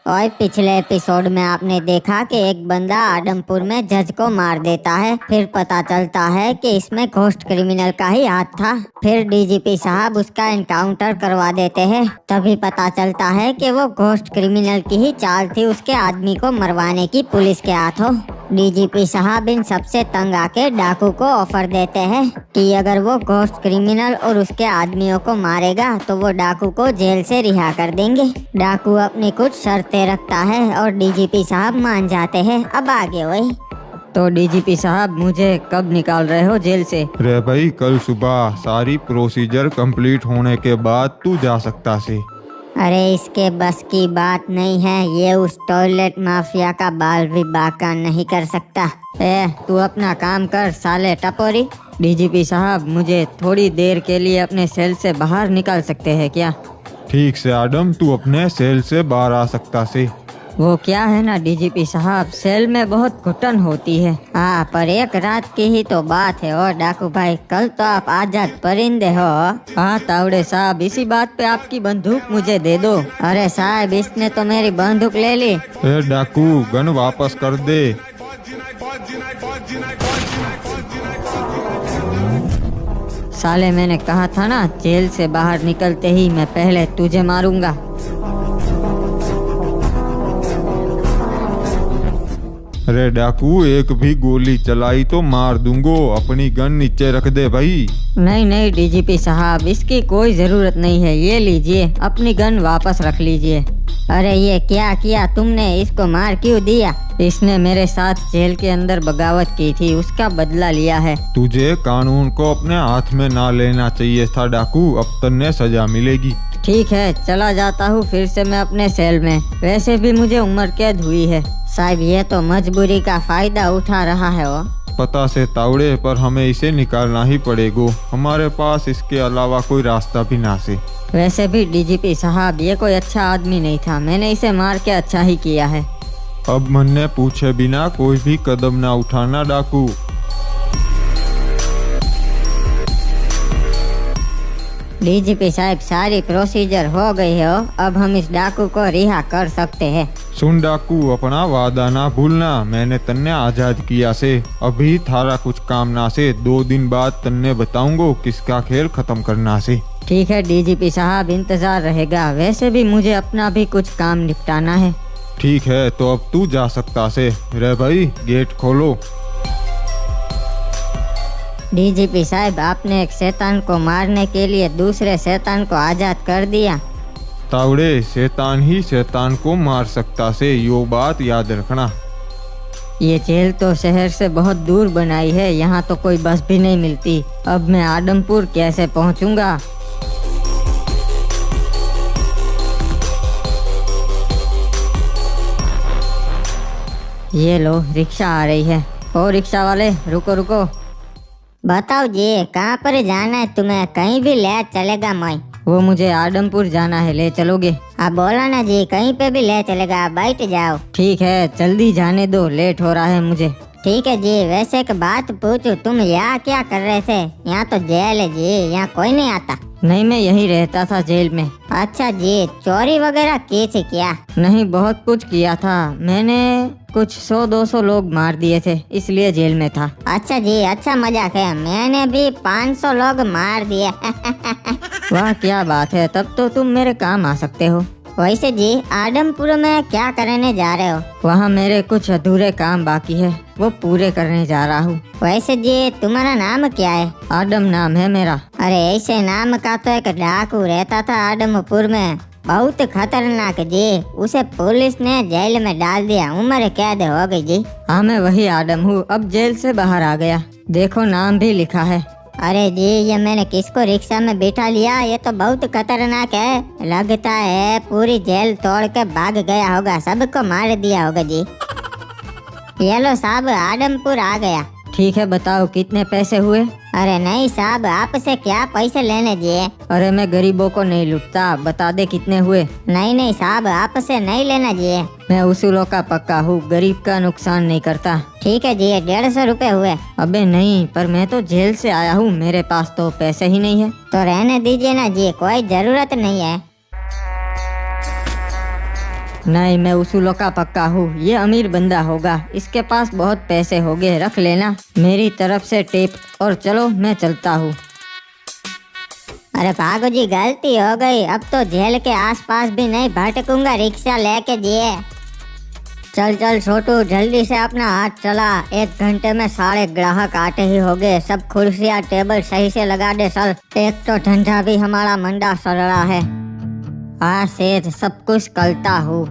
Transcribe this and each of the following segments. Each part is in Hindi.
और पिछले एपिसोड में आपने देखा कि एक बंदा आदमपुर में जज को मार देता है। फिर पता चलता है कि इसमें घोस्ट क्रिमिनल का ही हाथ था। फिर डीजीपी साहब उसका एनकाउंटर करवा देते हैं। तभी पता चलता है कि वो घोस्ट क्रिमिनल की ही चाल थी उसके आदमी को मरवाने की पुलिस के हाथों। डीजीपी साहब इन सबसे तंग आके डाकू को ऑफर देते हैं कि अगर वो घोस्ट क्रिमिनल और उसके आदमियों को मारेगा तो वो डाकू को जेल से रिहा कर देंगे। डाकू अपनी कुछ शर्तें रखता है और डीजीपी साहब मान जाते हैं। अब आगे वही। तो डीजीपी साहब मुझे कब निकाल रहे हो जेल से? रे भाई, कल सुबह सारी प्रोसीजर कंप्लीट होने के बाद तू जा सकता से। अरे इसके बस की बात नहीं है, ये उस टॉयलेट माफिया का बाल भी बाका नहीं कर सकता। तू अपना काम कर साले टपोरी। डीजीपी साहब मुझे थोड़ी देर के लिए अपने सेल से बाहर निकाल सकते हैं क्या? ठीक से आदम, तू अपने सेल से बाहर आ सकता से। वो क्या है ना डीजीपी साहब, सेल में बहुत घुटन होती है। हाँ, पर एक रात की ही तो बात है। और डाकू भाई, कल तो आप आजाद परिंदे हो। हाँ तावड़े साहब, इसी बात पे आपकी बंदूक मुझे दे दो। अरे साहब, इसने तो मेरी बंदूक ले ली। डाकू, गन वापस कर दे। साले, मैंने कहा था ना, जेल से बाहर निकलते ही मैं पहले तुझे मारूंगा। अरे डाकू, एक भी गोली चलाई तो मार दूंगो। अपनी गन नीचे रख दे भाई। नहीं डीजीपी साहब, इसकी कोई जरूरत नहीं है। ये लीजिए, अपनी गन वापस रख लीजिए। अरे ये क्या किया तुमने? इसको मार क्यों दिया? इसने मेरे साथ जेल के अंदर बगावत की थी, उसका बदला लिया है। तुझे कानून को अपने हाथ में ना लेना चाहिए था डाकू। अब तन्ने सजा मिलेगी। ठीक है, चला जाता हूँ फिर से मैं अपने सेल में। वैसे भी मुझे उम्र कैद हुई है। साहब, ये तो मजबूरी का फायदा उठा रहा है वो। पता से तावड़े, पर हमें इसे निकालना ही पड़ेगा। हमारे पास इसके अलावा कोई रास्ता भी ना से। वैसे भी डीजीपी साहब, ये कोई अच्छा आदमी नहीं था। मैंने इसे मार के अच्छा ही किया है। अब मन ने पूछे बिना कोई भी कदम ना उठाना डाकू। डीजीपी साहब, सारी प्रोसीजर हो गई हो। अब हम इस डाकू को रिहा कर सकते हैं। सुन डाकू, अपना वादा ना भूलना। मैंने तन्ने आजाद किया से। अभी थारा कुछ काम ना से। 2 दिन बाद तन्ने बताऊंगो किसका खेल खत्म करना से। ठीक है डीजीपी साहब, इंतजार रहेगा। वैसे भी मुझे अपना भी कुछ काम निपटाना है। ठीक है, तो अब तू जा सकता से। रे भाई, गेट खोलो। डीजीपी साहब, आपने एक शैतान को मारने के लिए दूसरे शैतान को आजाद कर दिया। तावड़े, शैतान ही शैतान को मार सकता से, यो बात याद रखना। ये जेल तो शहर से बहुत दूर बनाई है, यहाँ तो कोई बस भी नहीं मिलती। अब मैं आदमपुर कैसे पहुँचूंगा? ये लो, रिक्शा आ रही है। ओ रिक्शा वाले, रुको रुको। बताओ जी, कहाँ पर जाना है तुम्हें? कहीं भी ले चलेगा मैं। वो मुझे आदमपुर जाना है, ले चलोगे? आप बोला ना जी, कहीं पे भी ले चलेगा, बैठ जाओ। ठीक है, जल्दी जाने दो, लेट हो रहा है मुझे। ठीक है जी। वैसे एक बात पूछूं, तुम यहाँ क्या कर रहे थे? यहाँ तो जेल है जी, यहाँ कोई नहीं आता। नहीं, मैं यहीं रहता था जेल में। अच्छा जी, चोरी वगैरह की थी क्या? नहीं, बहुत कुछ किया था मैंने। कुछ 100-200 लोग मार दिए थे, इसलिए जेल में था। अच्छा जी, अच्छा मजाक है। मैंने भी 500 लोग मार दिए। वाह, क्या बात है, तब तो तुम मेरे काम आ सकते हो। वैसे जी, आदमपुर में क्या करने जा रहे हो? वहाँ मेरे कुछ अधूरे काम बाकी है, वो पूरे करने जा रहा हूँ। वैसे जी, तुम्हारा नाम क्या है? आदम नाम है मेरा। अरे ऐसे नाम का तो एक डाकू रहता था आदमपुर में, बहुत खतरनाक जी। उसे पुलिस ने जेल में डाल दिया, उम्र कैद हो गई जी। हाँ, मैं वही आदम हूँ, अब जेल से बाहर आ गया। देखो, नाम भी लिखा है। अरे जी, ये मैंने किसको रिक्शा में बिठा लिया? ये तो बहुत खतरनाक है। लगता है पूरी जेल तोड़ के भाग गया होगा, सबको मार दिया होगा जी। ये लो साहब, आदमपुर आ गया। ठीक है, बताओ कितने पैसे हुए? अरे नहीं साहब, आपसे क्या पैसे लेने जी? अरे मैं गरीबों को नहीं लूटता, बता दे कितने हुए। नहीं साहब, आपसे नहीं लेना जी। मैं उसूलों का पक्का हूँ, गरीब का नुकसान नहीं करता। ठीक है जी, 150 रुपए हुए। अबे नहीं, पर मैं तो जेल से आया हूँ, मेरे पास तो पैसे ही नहीं है। तो रहने दीजिए ना जी, कोई जरूरत नहीं है। नहीं, मैं उसूलों का पक्का हूँ। ये अमीर बंदा होगा, इसके पास बहुत पैसे होंगे, रख लेना मेरी तरफ से टिप। और चलो मैं चलता हूँ। अरे भागो जी, गलती हो गई, अब तो जेल के आसपास भी नहीं भटकूंगा, रिक्शा लेके जिए। चल चल छोटू, जल्दी से अपना हाथ चला, 1 घंटे में सारे ग्राहक आते ही होंगे। सब कुर्सियाँ टेबल सही से लगा दे चल, एक तो धंधा भी हमारा मंदा चल रहा है। हाँ सेठ, सब कुछ करता हूँ।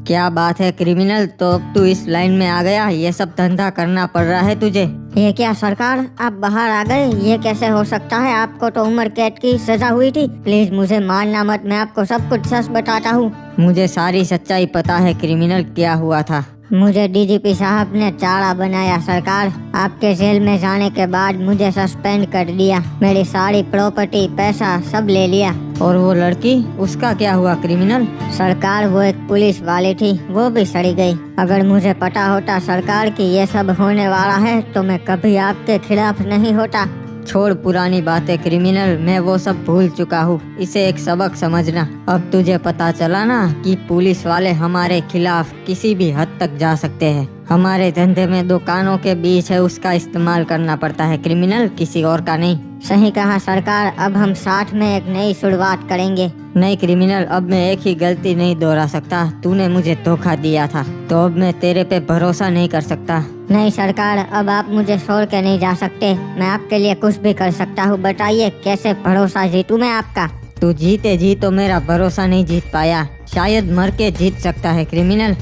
क्या बात है क्रिमिनल, तो अब तू इस लाइन में आ गया, ये सब धंधा करना पड़ रहा है तुझे? ये क्या सरकार, आप बाहर आ गए, ये कैसे हो सकता है? आपको तो उम्र कैद की सजा हुई थी। प्लीज मुझे मारना मत, मैं आपको सब कुछ सच बताता हूँ। मुझे सारी सच्चाई पता है क्रिमिनल, क्या हुआ था। मुझे डीजीपी साहब ने चारा बनाया सरकार। आपके जेल में जाने के बाद मुझे सस्पेंड कर दिया, मेरी सारी प्रॉपर्टी पैसा सब ले लिया। और वो लड़की, उसका क्या हुआ क्रिमिनल? सरकार वो एक पुलिस वाली थी, वो भी सड़ी गई। अगर मुझे पता होता सरकार कि ये सब होने वाला है तो मैं कभी आपके खिलाफ नहीं होता। छोड़ पुरानी बातें क्रिमिनल, मैं वो सब भूल चुका हूँ। इसे एक सबक समझना। अब तुझे पता चला ना कि पुलिस वाले हमारे खिलाफ किसी भी हद तक जा सकते हैं। हमारे धंधे में 2 कानों के बीच है, उसका इस्तेमाल करना पड़ता है क्रिमिनल, किसी और का नहीं। सही कहा सरकार, अब हम साथ में एक नई शुरुआत करेंगे। नहीं क्रिमिनल, अब मैं एक ही गलती नहीं दोहरा सकता। तूने मुझे धोखा दिया था, तो अब मैं तेरे पे भरोसा नहीं कर सकता। नहीं सरकार, अब आप मुझे छोड़ के नहीं जा सकते, मैं आपके लिए कुछ भी कर सकता हूँ। बताइए कैसे भरोसा जीतूं मैं आपका? तू जीते जी तो मेरा भरोसा नहीं जीत पाया, शायद मर के जीत सकता है क्रिमिनल।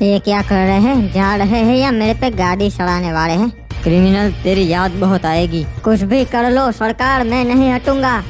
ये क्या कर रहे हैं, जा रहे हैं या मेरे पे गाड़ी चढ़ाने वाले हैं? क्रिमिनल, तेरी याद बहुत आएगी। कुछ भी कर लो सरकार, मैं नहीं हटूंगा।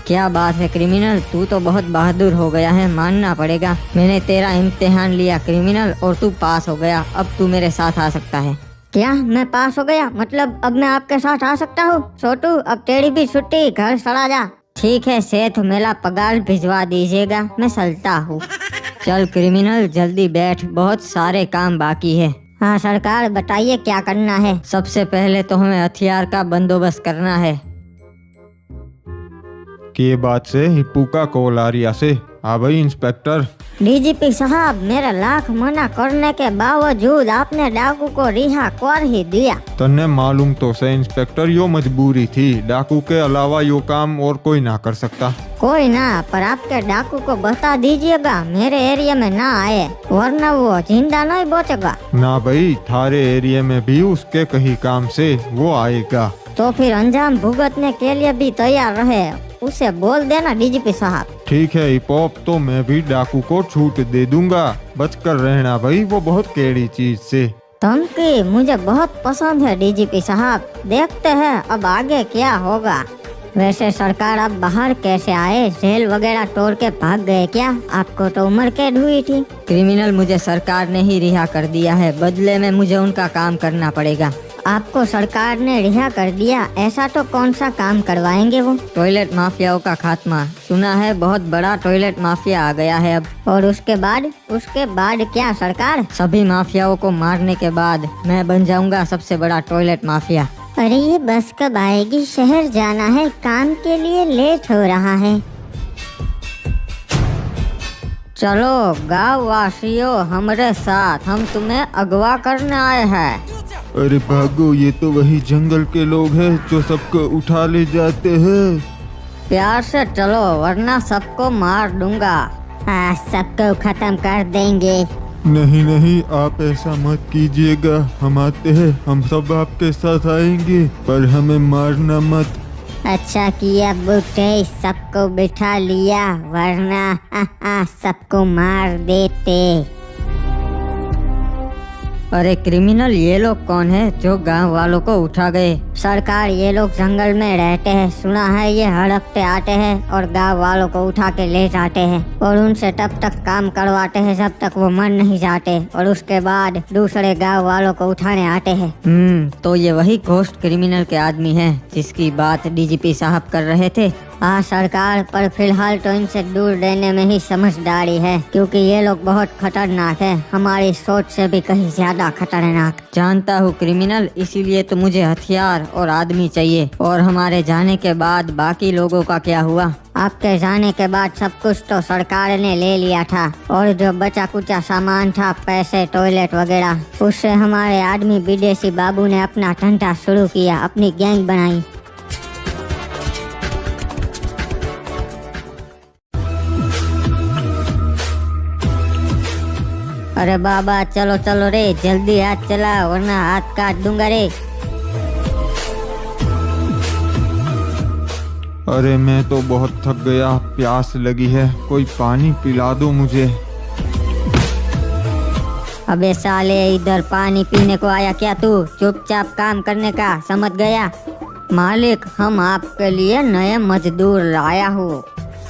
क्या बात है क्रिमिनल, तू तो बहुत बहादुर हो गया है, मानना पड़ेगा। मैंने तेरा इम्तिहान लिया क्रिमिनल और तू पास हो गया। अब तू मेरे साथ आ सकता है। क्या मैं पास हो गया? मतलब अब मैं आपके साथ आ सकता हूँ? छोटू, अब तेरी भी छुट्टी, घर चला जा। ठीक है सेठ, मेरा पगार भिजवा दीजिएगा, मैं चलता हूँ। चल क्रिमिनल, जल्दी बैठ, बहुत सारे काम बाकी है। हाँ सरकार, बताइए क्या करना है? सबसे पहले तो हमें हथियार का बंदोबस्त करना है। के बात से हिप्पू का कॉल आ रिया से। हाँ भाई इंस्पेक्टर। डीजीपी साहब, मेरा लाख मना करने के बावजूद आपने डाकू को रिहा कर ही दिया। तन्ने मालूम तो से इंस्पेक्टर, यो मजबूरी थी, डाकू के अलावा यो काम और कोई ना कर सकता। कोई ना, पर आपके डाकू को बता दीजिएगा मेरे एरिया में ना आए, वरना वो जिंदा नहीं बचेगा। ना भाई, थारे एरिया में भी उसके कहीं काम से वो आएगा। तो फिर अंजाम भुगतने के लिए भी तैयार रहे, उसे बोल देना डीजीपी साहब। ठीक है हिप हॉप, तो मैं भी डाकू को छूट दे दूंगा, बचकर रहना भाई, वो बहुत केड़ी चीज से। धमकी मुझे बहुत पसंद है डीजीपी साहब, देखते हैं अब आगे क्या होगा। वैसे सरकार, आप बाहर कैसे आए? जेल वगैरह तोड़ के भाग गए क्या? आपको तो उम्र कैद हुई थी। क्रिमिनल, मुझे सरकार ने ही रिहा कर दिया है, बदले में मुझे उनका काम करना पड़ेगा। आपको सरकार ने रिहा कर दिया? ऐसा तो कौन सा काम करवाएंगे वो? टॉयलेट माफियाओं का खात्मा। सुना है बहुत बड़ा टॉयलेट माफिया आ गया है अब। और उसके बाद क्या सरकार? सभी माफियाओं को मारने के बाद मैं बन जाऊंगा सबसे बड़ा टॉयलेट माफिया। अरे ये बस कब आएगी? शहर जाना है, काम के लिए लेट हो रहा है। चलो गाँव वासियों, हमारे साथ, हम तुम्हें अगवा करने आए हैं। अरे भागो, ये तो वही जंगल के लोग हैं जो सबको उठा ले जाते हैं। प्यार से चलो वरना सबको मार दूंगा। हाँ, सबको खत्म कर देंगे। नहीं नहीं, आप ऐसा मत कीजिएगा, हम आते हैं, हम सब आपके साथ आएंगे, पर हमें मारना मत। अच्छा किया बुड्ढे, सबको बिठा लिया, वरना सबको मार देते। अरे क्रिमिनल, ये लोग कौन है जो गांव वालों को उठा गए? सरकार, ये लोग जंगल में रहते हैं, सुना है ये हर हफ्ते आते हैं और गांव वालों को उठा के ले जाते हैं और उनसे तब तक काम करवाते हैं जब तक वो मर नहीं जाते, और उसके बाद दूसरे गांव वालों को उठाने आते हैं। तो ये वही घोस्ट क्रिमिनल के आदमी हैं जिसकी बात डीजीपी साहब कर रहे थे। हाँ सरकार, पर फिलहाल तो इनसे दूर रहने में ही समझदारी है, क्योंकि ये लोग बहुत खतरनाक है, हमारी सोच से भी कहीं ज्यादा खतरनाक। जानता हूँ क्रिमिनल, इसीलिए तो मुझे हथियार और आदमी चाहिए। और हमारे जाने के बाद बाकी लोगों का क्या हुआ? आपके जाने के बाद सब कुछ तो सरकार ने ले लिया था, और जो बचा कुचा सामान था, पैसे, टॉयलेट वगैरह, उससे हमारे आदमी विदेशी बाबू ने अपना धंधा शुरू किया, अपनी गैंग बनाई। अरे बाबा चलो चलो रे, जल्दी हाथ चला वरना हाथ काट दूंगा रे। अरे मैं तो बहुत थक गया, प्यास लगी है, कोई पानी पिला दो मुझे। अबे साले, इधर पानी पीने को आया क्या तू? चुपचाप काम करने का, समझ गया? मालिक, हम आपके लिए नए मजदूर लाया हूँ।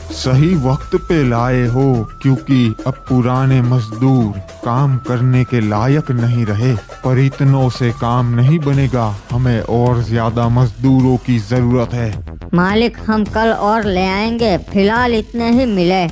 सही वक्त पे लाए हो, क्योंकि अब पुराने मजदूर काम करने के लायक नहीं रहे। पर इतनों से काम नहीं बनेगा, हमें और ज्यादा मजदूरों की जरूरत है। मालिक, हम कल और ले आएंगे, फिलहाल इतने ही मिले।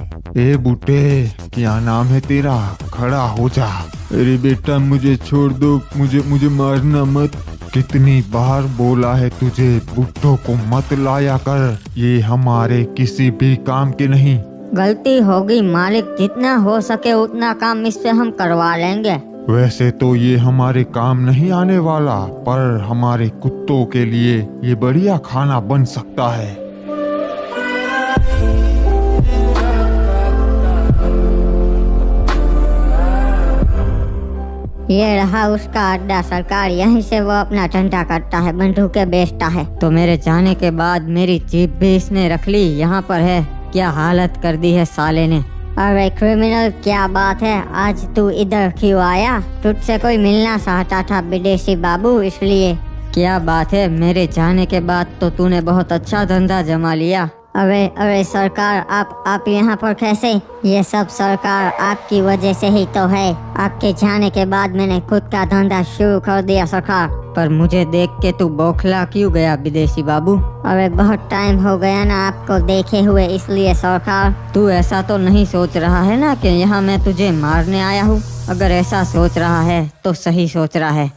ए बूटे, क्या नाम है तेरा? खड़ा हो जा। अरे बेटा मुझे छोड़ दो, मुझे मारना मत। कितनी बार बोला है तुझे, बुट्टों को मत लाया कर, ये हमारे किसी भी काम के नहीं। गलती होगी मालिक, जितना हो सके उतना काम इससे हम करवा लेंगे। वैसे तो ये हमारे काम नहीं आने वाला, पर हमारे कुत्तों के लिए ये बढ़िया खाना बन सकता है। ये रहा उसका अड्डा सरकार, यहीं से वो अपना धंधा करता है, बंदूकें बेचता है। तो मेरे जाने के बाद मेरी जीप भी इसने रख ली, यहाँ पर है। क्या हालत कर दी है साले ने। अरे क्रिमिनल, क्या बात है, आज तू इधर क्यों आया? तुझसे कोई मिलना चाहता था विदेशी बाबू, इसलिए। क्या बात है, मेरे जाने के बाद तो तूने बहुत अच्छा धंधा जमा लिया। अरे सरकार, आप यहाँ पर कैसे? ये सब सरकार आपकी वजह से ही तो है। आपके जाने के बाद मैंने खुद का धंधा शुरू कर दिया सरकार। पर मुझे देख के तू बौखला क्यों गया विदेशी बाबू? अरे बहुत टाइम हो गया ना आपको देखे हुए, इसलिए सरकार। तू ऐसा तो नहीं सोच रहा है ना कि यहाँ मैं तुझे मारने आया हूँ? अगर ऐसा सोच रहा है तो सही सोच रहा है।